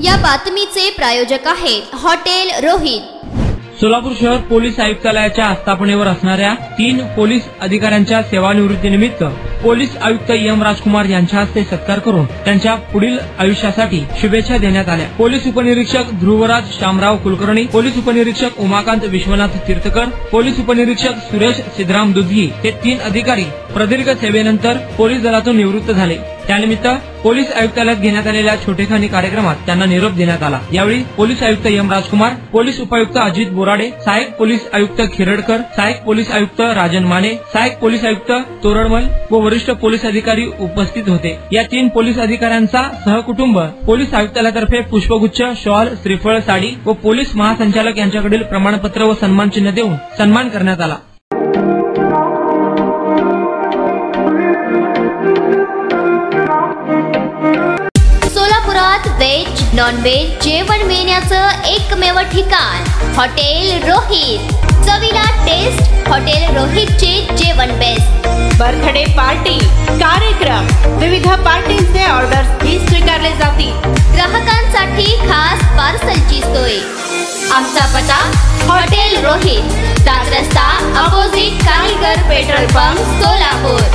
या बातमीचे प्रायोजक आहेत हॉटेल रोहित। सोलापूर शहर पोलीस आयुक्तालयाच्या आस्थापनेवर असणाऱ्या 3 पोलीस अधिकाऱ्यांच्या सेवानिवृत्तीनिमित्त पोलीस आयुक्त एम राजकुमार यांच्या हस्ते सत्कार करून त्यांच्या पुढील आयुष्यासाठी शुभेच्छा देण्यात आल्या। पोलीस उपनिरीक्षक ध्रुवराज शामराव कुलकर्णी, पोलीस उपनिरीक्षक उमाकांत विश्वनाथ तीर्थकर, पोलीस उपनिरीक्षक सुरेश सिद्धराम दुधगी हे 3 अधिकारी प्रदीर्घ सेवेनंतर पोलीस दलातून निवृत्त झाले। त्यानिमित्त पोलीस आयुक्तालयात घेण्यात आलेल्या छोटेखानी कार्यक्रमात त्यांना निरोप देण्यात आला। यावेळी पोलीस आयुक्त एम राजकुमार, पोलीस उपायुक्त अजित बोराडे, सहाय्यक पोलीस आयुक्त खिरडकर, सहाय्यक पोलीस आयुक्त राजन माने, सहाय्यक पोलीस आयुक्त तोरडमल व वरिष्ठ पोलीस अधिकारी उपस्थित होते। या 3 पोलीस अधिकाऱ्यांचा सहकुटुंब पोलीस आयुक्तालयातर्फे पुष्पगुच्छ, शॉल, श्रीफळ, साडी व पोलीस महासंचालक यांच्याकडील प्रमाणपत्र व सन्मान चिन्ह देऊन सन्मान करण्यात आला। सोलापुरात व्हेज नॉन व्हेज जेवण मिळण्याचं एकमेव ठिकाण हॉटेल रोहित। चवीला टेस्ट, हॉटेल रोहितचे जेवण बेस्ट। बर्थडे पार्टी, कार्यक्रम, विविध पार्टींचे ऑर्डर्स ही स्वीकारले जातील। ग्राहकांसाठी खास पार्सलची सोय। आमचा पत्ता हॉटेल रोहित, 7 रस्ता अपोजिट कारीगर पेट्रोल पंप, सोलापूर।